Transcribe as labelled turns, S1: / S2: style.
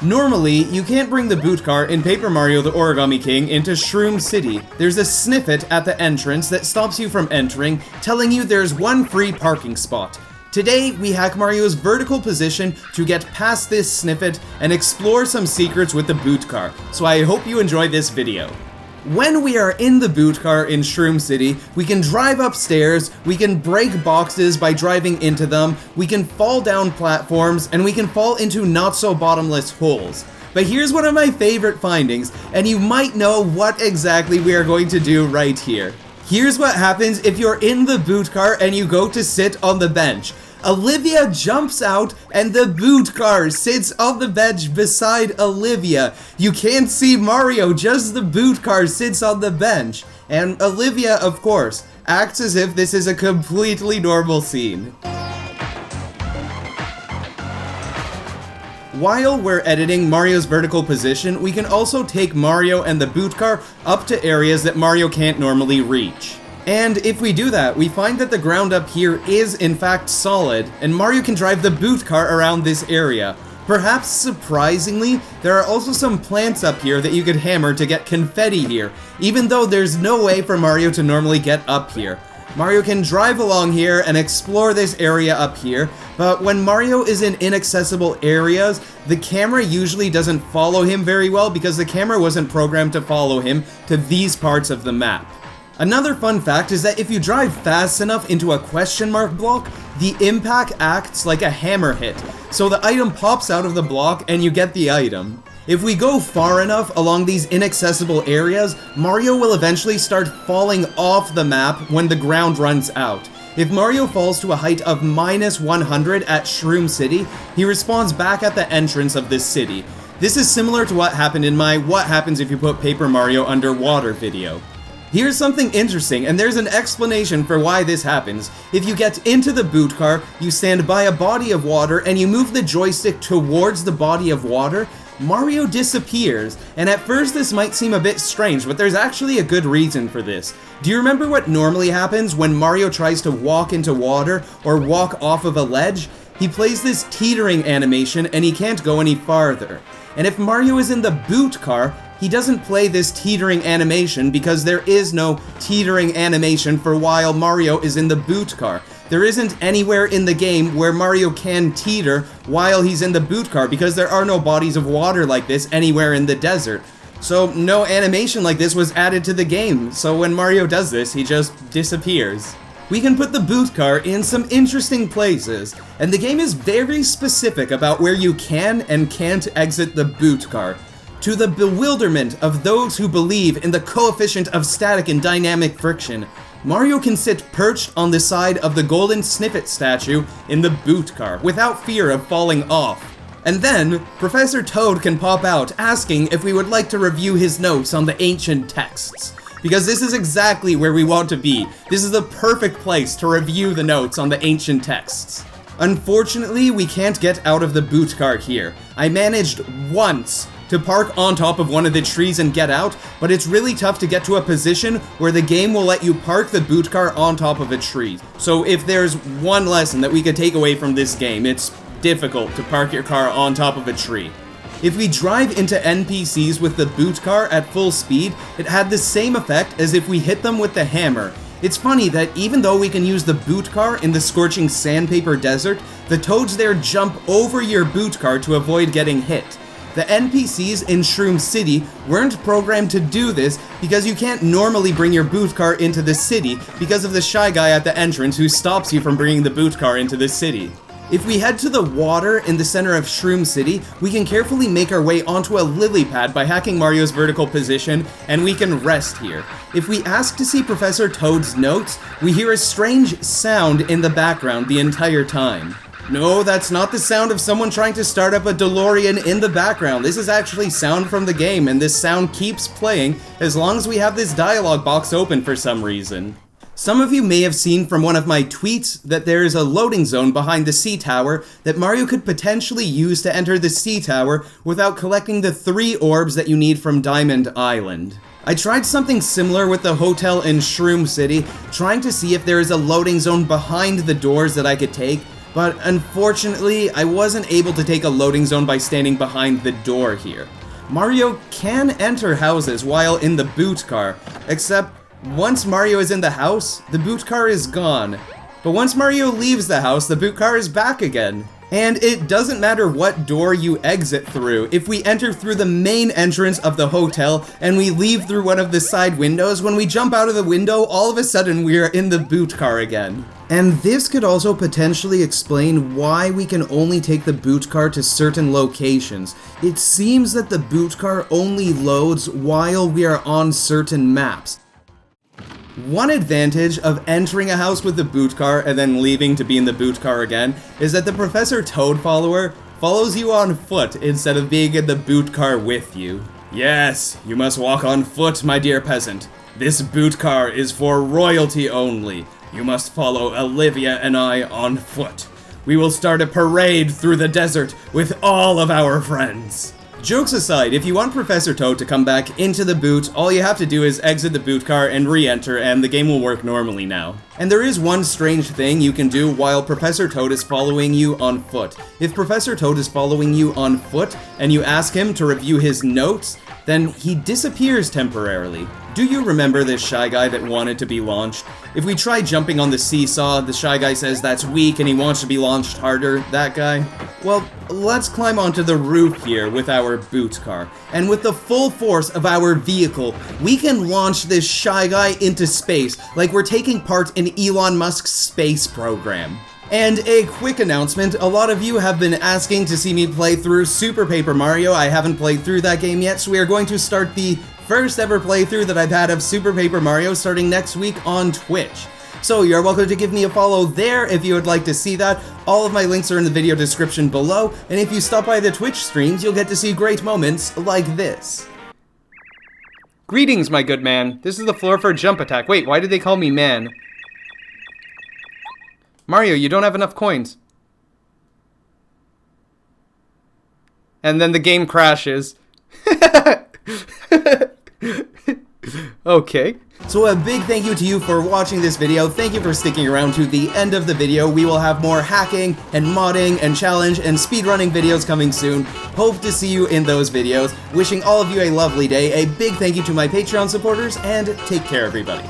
S1: Normally, you can't bring the boot car in Paper Mario the Origami King into Shroom City. There's a sniffit at the entrance that stops you from entering, telling you there's one free parking spot. Today, we hack Mario's vertical position to get past this sniffit and explore some secrets with the boot car, so I hope you enjoy this video. When we are in the boot car in Shroom City, we can drive upstairs, we can break boxes by driving into them, we can fall down platforms, and we can fall into not-so-bottomless holes. But here's one of my favorite findings, and you might know what exactly we are going to do right here. Here's what happens if you're in the boot car and you go to sit on the bench. Olivia jumps out and the boot car sits on the bench beside Olivia. You can't see Mario, just the boot car sits on the bench. And Olivia, of course, acts as if this is a completely normal scene. While we're editing Mario's vertical position, we can also take Mario and the boot car up to areas that Mario can't normally reach. And if we do that, we find that the ground up here is in fact solid, and Mario can drive the boot car around this area. Perhaps surprisingly, there are also some plants up here that you could hammer to get confetti here, even though there's no way for Mario to normally get up here. Mario can drive along here and explore this area up here, but when Mario is in inaccessible areas, the camera usually doesn't follow him very well because the camera wasn't programmed to follow him to these parts of the map. Another fun fact is that if you drive fast enough into a question mark block, the impact acts like a hammer hit, so the item pops out of the block and you get the item. If we go far enough along these inaccessible areas, Mario will eventually start falling off the map when the ground runs out. If Mario falls to a height of -100 at Shroom City, he respawns back at the entrance of this city. This is similar to what happened in my What Happens If You Put Paper Mario Underwater video. Here's something interesting, and there's an explanation for why this happens. If you get into the boot car, you stand by a body of water, and you move the joystick towards the body of water, Mario disappears. And at first this might seem a bit strange, but there's actually a good reason for this. Do you remember what normally happens when Mario tries to walk into water or walk off of a ledge? He plays this teetering animation and he can't go any farther. And if Mario is in the boot car, he doesn't play this teetering animation because there is no teetering animation for while Mario is in the boot car. There isn't anywhere in the game where Mario can teeter while he's in the boot car because there are no bodies of water like this anywhere in the desert. So no animation like this was added to the game, so when Mario does this, he just disappears. We can put the boot car in some interesting places, and the game is very specific about where you can and can't exit the boot car. To the bewilderment of those who believe in the coefficient of static and dynamic friction, Mario can sit perched on the side of the golden sniffit statue in the boot car without fear of falling off. And then, Professor Toad can pop out asking if we would like to review his notes on the ancient texts. Because this is exactly where we want to be. This is the perfect place to review the notes on the ancient texts. Unfortunately, we can't get out of the boot car here. I managed once to park on top of one of the trees and get out, but it's really tough to get to a position where the game will let you park the boot car on top of a tree. So if there's one lesson that we could take away from this game, it's difficult to park your car on top of a tree. If we drive into NPCs with the boot car at full speed, it had the same effect as if we hit them with the hammer. It's funny that even though we can use the boot car in the scorching sandpaper desert, the toads there jump over your boot car to avoid getting hit. The NPCs in Shroom City weren't programmed to do this because you can't normally bring your boot car into the city because of the shy guy at the entrance who stops you from bringing the boot car into the city. If we head to the water in the center of Shroom City, we can carefully make our way onto a lily pad by hacking Mario's vertical position, and we can rest here. If we ask to see Professor Toad's notes, we hear a strange sound in the background the entire time. No, that's not the sound of someone trying to start up a DeLorean in the background. This is actually sound from the game, and this sound keeps playing as long as we have this dialogue box open for some reason. Some of you may have seen from one of my tweets that there is a loading zone behind the sea tower that Mario could potentially use to enter the sea tower without collecting the 3 orbs that you need from Diamond Island. I tried something similar with the hotel in Shroom City, trying to see if there is a loading zone behind the doors that I could take, but unfortunately, I wasn't able to take a loading zone by standing behind the door here. Mario can enter houses while in the boot car, except once Mario is in the house, the boot car is gone. But once Mario leaves the house, the boot car is back again. And it doesn't matter what door you exit through. If we enter through the main entrance of the hotel and we leave through one of the side windows, when we jump out of the window, all of a sudden we are in the boot car again. And this could also potentially explain why we can only take the boot car to certain locations. It seems that the boot car only loads while we are on certain maps. One advantage of entering a house with the boot car and then leaving to be in the boot car again is that the Professor Toad follower follows you on foot instead of being in the boot car with you. Yes, you must walk on foot, my dear peasant. This boot car is for royalty only. You must follow Olivia and I on foot. We will start a parade through the desert with all of our friends. Jokes aside, if you want Professor Toad to come back into the boot, all you have to do is exit the boot car and re-enter, and the game will work normally now. And there is one strange thing you can do while Professor Toad is following you on foot. If Professor Toad is following you on foot, and you ask him to review his notes, then he disappears temporarily. Do you remember this Shy Guy that wanted to be launched? If we try jumping on the seesaw, the Shy Guy says that's weak and he wants to be launched harder, that guy? Well, let's climb onto the roof here with our boot car. And with the full force of our vehicle, we can launch this Shy Guy into space like we're taking part in Elon Musk's space program. And a quick announcement, a lot of you have been asking to see me play through Super Paper Mario. I haven't played through that game yet, so we are going to start the first ever playthrough that I've had of Super Paper Mario starting next week on Twitch. So you're welcome to give me a follow there if you would like to see that. All of my links are in the video description below, and if you stop by the Twitch streams, you'll get to see great moments like this. Greetings, my good man. This is the floor for a jump attack. Wait, why did they call me man? Mario, you don't have enough coins. And then the game crashes. Okay. So a big thank you to you for watching this video. Thank you for sticking around to the end of the video. We will have more hacking and modding and challenge and speedrunning videos coming soon. Hope to see you in those videos. Wishing all of you a lovely day. A big thank you to my Patreon supporters, and take care, everybody.